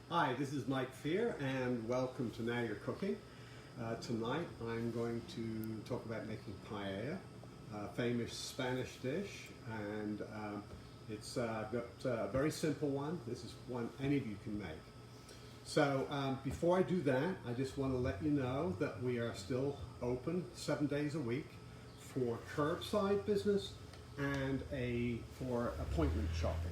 Hi, this is Mike Fear and welcome to Now You're Cooking. Tonight I'm going to talk about making paella, a famous Spanish dish, and it's got a very simple one. This is one any of you can make. So before I do that, I just want to let you know that we are still open 7 days a week for curbside business and for appointment shopping.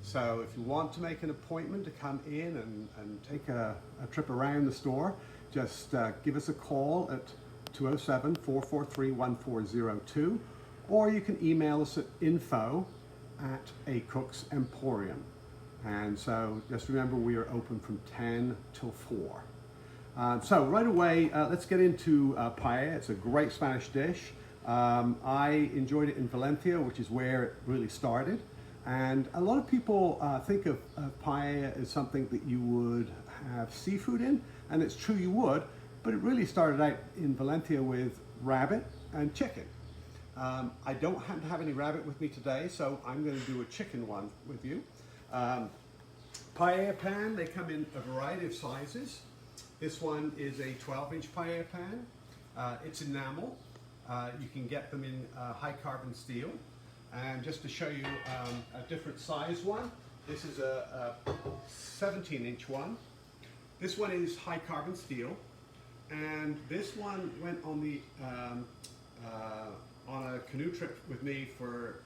So if you want to make an appointment to come in and take a trip around the store, just give us a call at 207-443-1402, or you can email us at info@acook'semporium. And so just remember, we are open from 10 till 4. So right away, let's get into paella. It's a great Spanish dish. I enjoyed it in Valencia, which is where it really started. And a lot of people think of paella as something that you would have seafood in, and it's true you would, but it really started out in Valencia with rabbit and chicken. I don't happen to have any rabbit with me today, so I'm going to do a chicken one with you. Paella pan, they come in a variety of sizes. This one is a 12-inch paella pan. It's enamel. You can get them in high carbon steel. And just to show you a different size one, this is a 17-inch one. This one is high carbon steel, and this one went on a canoe trip with me for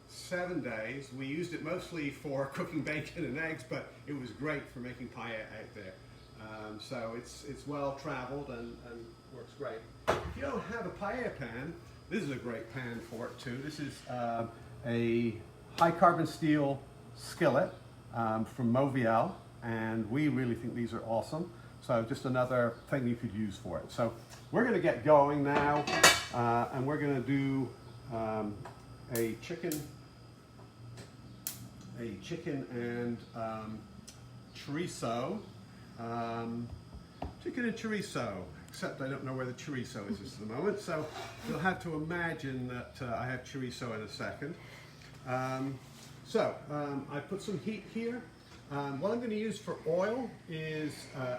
7 days. We used it mostly for cooking bacon and eggs, but it was great for making paella out there. So it's well traveled and works great. If you don't have a paella pan, this is a great pan for it too. This is a high carbon steel skillet from Moviel, and we really think these are awesome. So just another thing you could use for it. So we're going to get going now, and we're going to do a chicken and chorizo. Chicken and chorizo. Except I don't know where the chorizo is at the moment, so you'll have to imagine that I have chorizo in a second. I put some heat here. What I'm going to use for oil is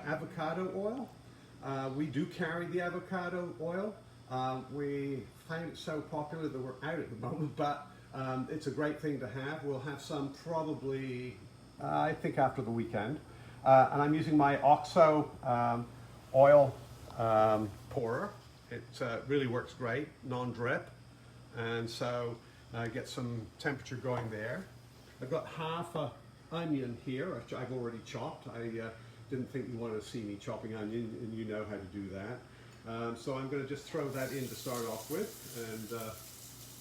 avocado oil. We do carry the avocado oil. We find it so popular that we're out at the moment, but it's a great thing to have. We'll have some probably, I think, after the weekend. And I'm using my OXO oil pourer. It really works great, non-drip, and so get some temperature going there. I've got half an onion here, which I've already chopped. I didn't think you wanted to see me chopping onion, and you know how to do that. So I'm going to just throw that in to start off with and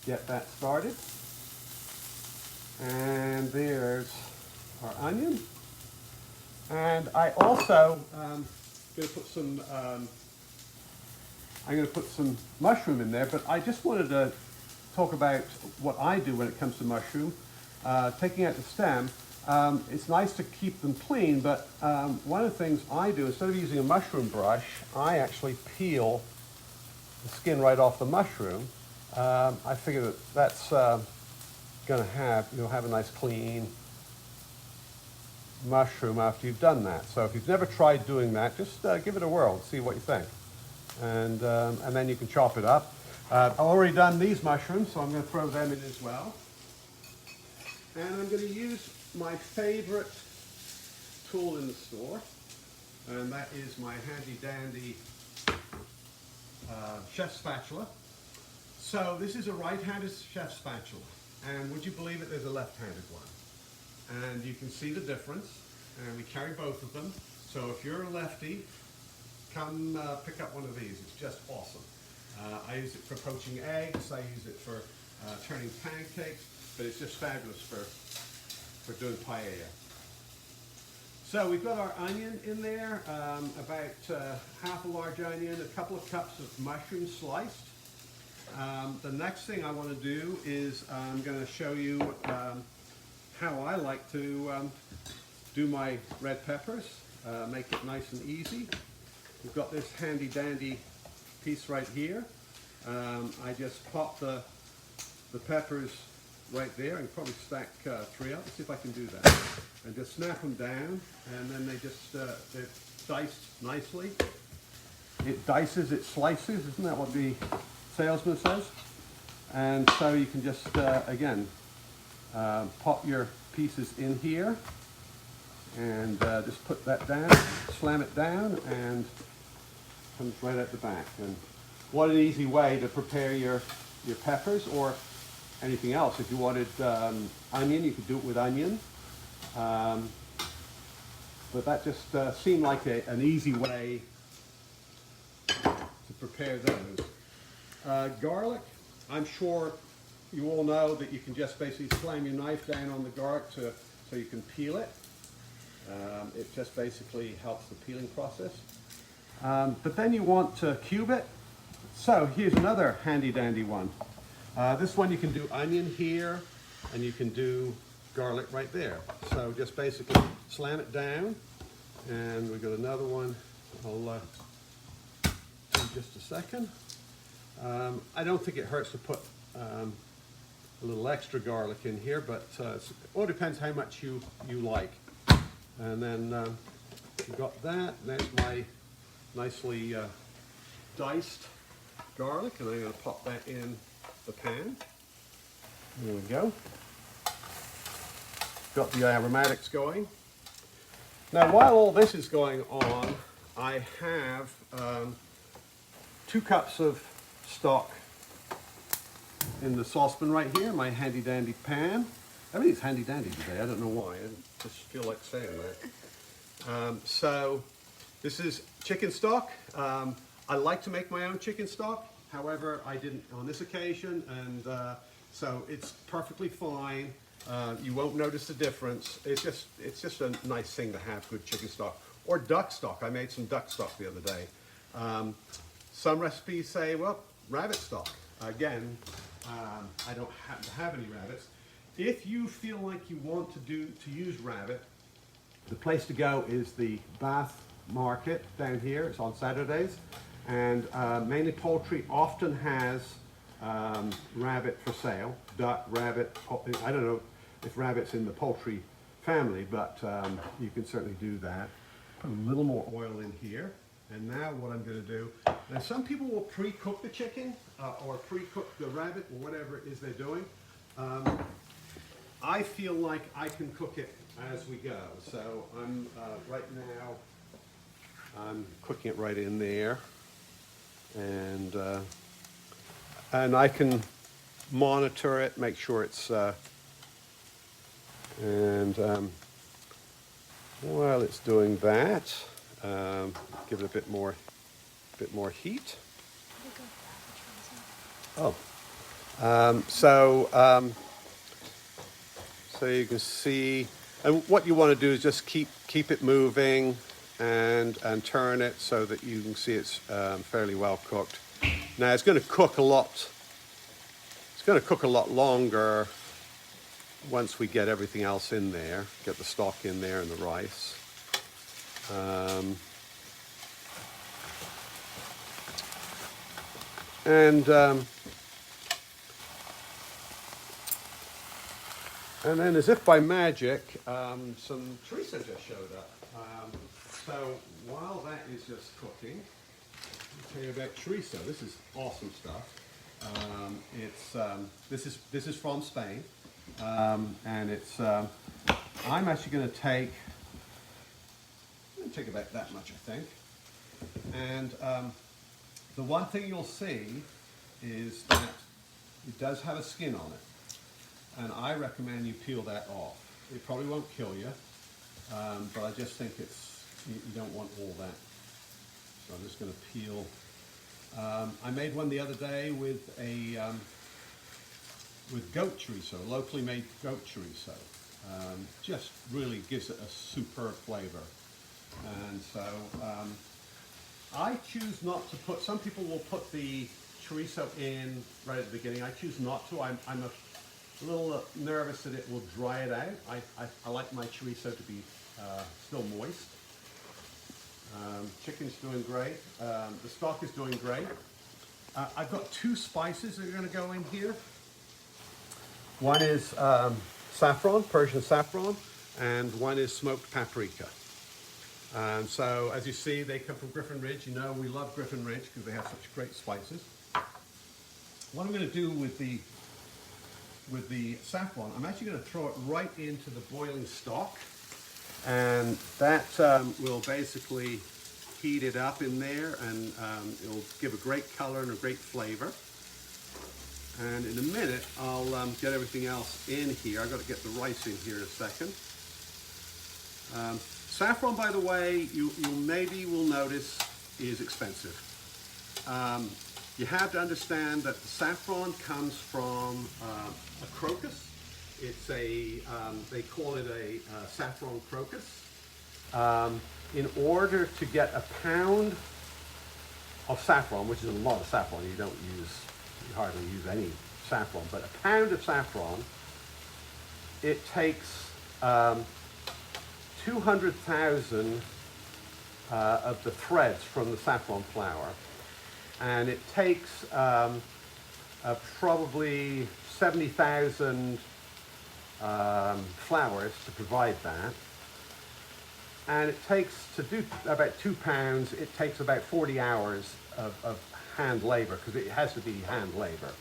get that started. And there's our onion. And I also going to put some I'm going to put some mushroom in there, but I just wanted to talk about what I do when it comes to mushroom. Taking out the stem, it's nice to keep them clean, but one of the things I do, instead of using a mushroom brush, I actually peel the skin right off the mushroom. I figure that that's going to you'll have a nice clean mushroom after you've done that. So if you've never tried doing that, just give it a whirl, see what you think. And then you can chop it up. I've already done these mushrooms, so I'm going to throw them in as well. And I'm going to use my favorite tool in the store, and that is my handy dandy chef spatula. So this is a right-handed chef spatula, and would you believe it, there's a left-handed one. And you can see the difference, and we carry both of them. So if you're a lefty, come pick up one of these. It's just awesome. I use it for poaching eggs. I use it for turning pancakes, but it's just fabulous for doing paella. So we've got our onion in there, about half a large onion, a couple of cups of mushrooms sliced. The next thing I want to do is I'm going to show you how I like to do my red peppers, make it nice and easy. We've got this handy dandy piece right here. I just pop the peppers right there and probably stack 3 up. Let's see if I can do that. and just snap them down, and then they're diced nicely. It dices, it slices, isn't that what the salesman says? And so you can just, again, pop your pieces in here, and just put that down, slam it down, and comes right at the back. And what an easy way to prepare your peppers or anything else. If you wanted onion, you could do it with onion. But that just seemed like an easy way to prepare those. Garlic, I'm sure you all know that you can just basically slam your knife down on the garlic so you can peel it. It just basically helps the peeling process. But then you want to cube it. So here's another handy dandy one. This one you can do onion here, and you can do garlic right there. So just basically slam it down, and we've got another one. I'll do just a second. I don't think it hurts to put a little extra garlic in here, but it all depends how much you like. And then you've got that. There's my nicely diced garlic, and I'm going to pop that in the pan. There we go. Got the aromatics going. Now, while all this is going on, I have 2 cups of stock in the saucepan right here, my handy dandy pan. Everything's handy dandy today. I don't know why. I just feel like saying that. So this is chicken stock. I like to make my own chicken stock. However, I didn't on this occasion, and so it's perfectly fine. You won't notice the difference. It's just a nice thing to have good chicken stock or duck stock. I made some duck stock the other day. Some recipes say, well, rabbit stock. Again, I don't happen to have any rabbits. If you feel like you want to use rabbit, the place to go is the Bath Market down here. It's on Saturdays, and Mainly Poultry often has rabbit for sale. Duck, rabbit. I don't know if rabbit's in the poultry family, but you can certainly do that. Put a little more oil in here. And now what I'm going to do, now some people will pre-cook the chicken or pre-cook the rabbit or whatever it is they're doing. I feel like I can cook it as we go. So I'm right now, I'm cooking it right in there. And I can monitor it, make sure it's, while it's doing that, give it a bit more heat. Oh, so you can see, and what you want to do is just keep it moving and turn it so that you can see it's fairly well cooked. Now it's going to cook a lot. It's going to cook a lot longer once we get everything else in there, get the stock in there and the rice. And then, as if by magic, some chorizo just showed up. So while that is just cooking, I'll tell you about chorizo. This is awesome stuff. This is from Spain, and it's. I'm actually going to take about that much, I think. And the one thing you'll see is that it does have a skin on it. And I recommend you peel that off. It probably won't kill you, but I just think you don't want all that. So I'm just going to peel. I made one the other day with goat chorizo, locally made goat chorizo. Just really gives it a superb flavor. And so I choose not to put. Some people will put the chorizo in right at the beginning. I choose not to. I'm a little nervous that it will dry it out. I like my chorizo to be still moist. Chicken's doing great. The stock is doing great. I've got 2 spices that are going to go in here. One is saffron, Persian saffron, and one is smoked paprika. So as you see, they come from Griffin Ridge. You know we love Griffin Ridge because they have such great spices. What I'm going to do with the saffron, I'm actually going to throw it right into the boiling stock, and that will basically heat it up in there, and it'll give a great color and a great flavor. And in a minute, I'll get everything else in here. I've got to get the rice in here in a second. Saffron, by the way, you maybe will notice is expensive. You have to understand that the saffron comes from a crocus. It's a, they call it a saffron crocus. In order to get a pound of saffron, which is a lot of saffron, you hardly use any saffron, but a pound of saffron, it takes 200,000 of the threads from the saffron flower, and it takes probably 70,000 flowers to provide that. And it takes, to do about 2 pounds, it takes about 40 hours of hand labor, because it has to be hand labor.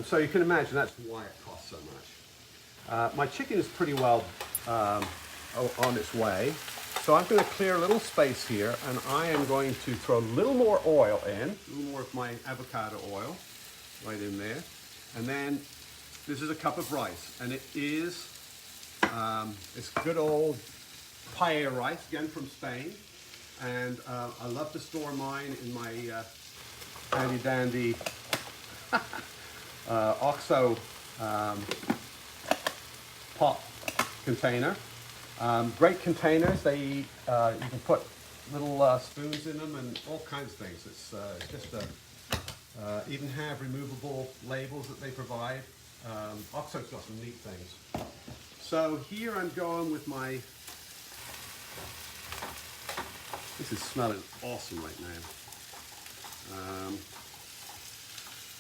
So you can imagine that's why it costs so much. My chicken is pretty well on its way. So I'm going to clear a little space here, and I am going to throw a little more oil in, a little more of my avocado oil right in there. And then this is a cup of rice, and it is it's good old Paella rice, again from Spain. And I love to store mine in my handy dandy OXO pot container. Great containers. They you can put little spoons in them and all kinds of things. It's just even have removable labels that they provide. OXO's got some neat things. So here I'm going with my. This is smelling awesome right now.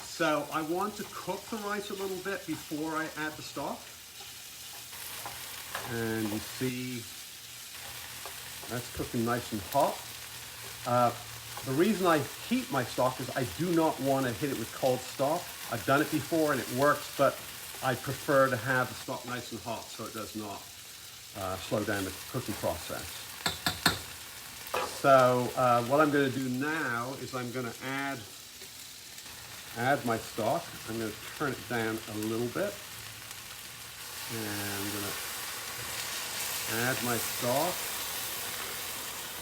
So I want to cook the rice a little bit before I add the stock. And you see that's cooking nice and hot. The reason I heat my stock is I do not want to hit it with cold stock. I've done it before and it works, but I prefer to have the stock nice and hot so it does not slow down the cooking process. So what I'm going to do now is I'm going to add my stock. I'm going to turn it down a little bit. And I'm going to add my stock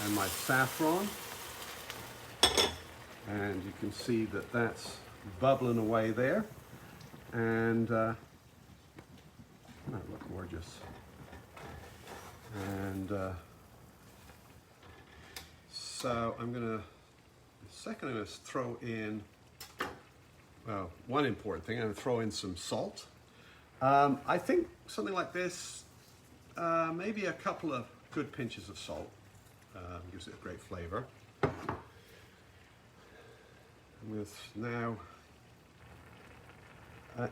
and my saffron. And you can see that that's bubbling away there. And that look gorgeous. And so I'm going to throw in, well, one important thing, I'm going to throw in some salt. I think something like this, maybe a couple of good pinches of salt gives it a great flavor. With now,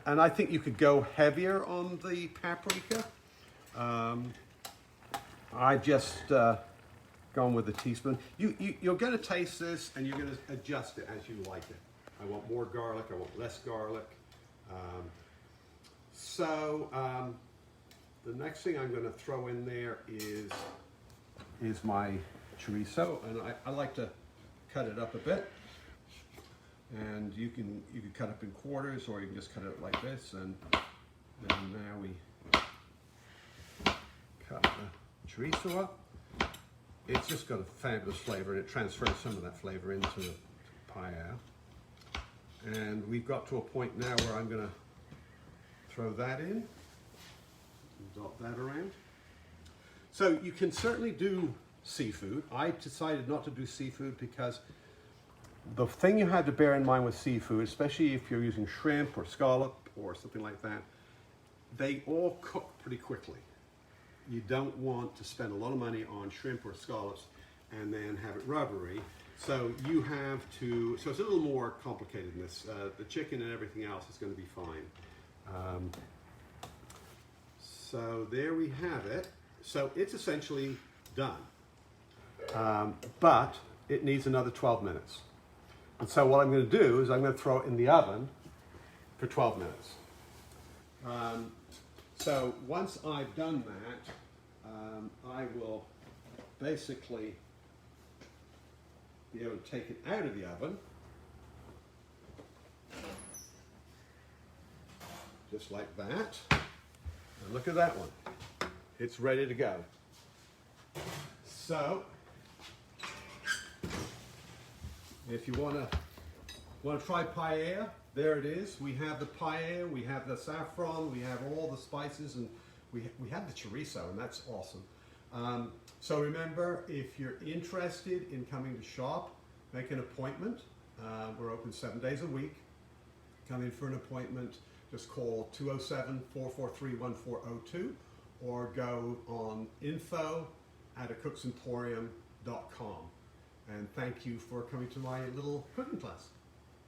and I think you could go heavier on the paprika. I just gone with a teaspoon. You're going to taste this and you're going to adjust it as you like it. I want more garlic, I want less garlic. The next thing I'm going to throw in there is my chorizo, and I like to cut it up a bit. And you can cut up in quarters, or you can just cut it like this. And then now we cut the chorizo up. It's just got a fabulous flavor, and it transfers some of that flavor into the paella. And we've got to a point now where I'm going to throw that in, and dot that around. So you can certainly do seafood. I decided not to do seafood because the thing you have to bear in mind with seafood, especially if you're using shrimp or scallop or something like that, they all cook pretty quickly. You don't want to spend a lot of money on shrimp or scallops and then have it rubbery. So you have to, so it's a little more complicated than this. The chicken and everything else is going to be fine. So there we have it. So it's essentially done. But it needs another 12 minutes. And so what I'm going to do is I'm going to throw it in the oven for 12 minutes. So once I've done that, I will basically be able to take it out of the oven. Just like that. And look at that one. It's ready to go. So, if you want to try paella, there it is. We have the paella, we have the saffron, we have all the spices, and we have the chorizo, and that's awesome. So remember, if you're interested in coming to shop, make an appointment. We're open 7 days a week. Come in for an appointment. Just call 207-443-1402 or go on info@acook'semporium.com. And thank you for coming to my little cooking class.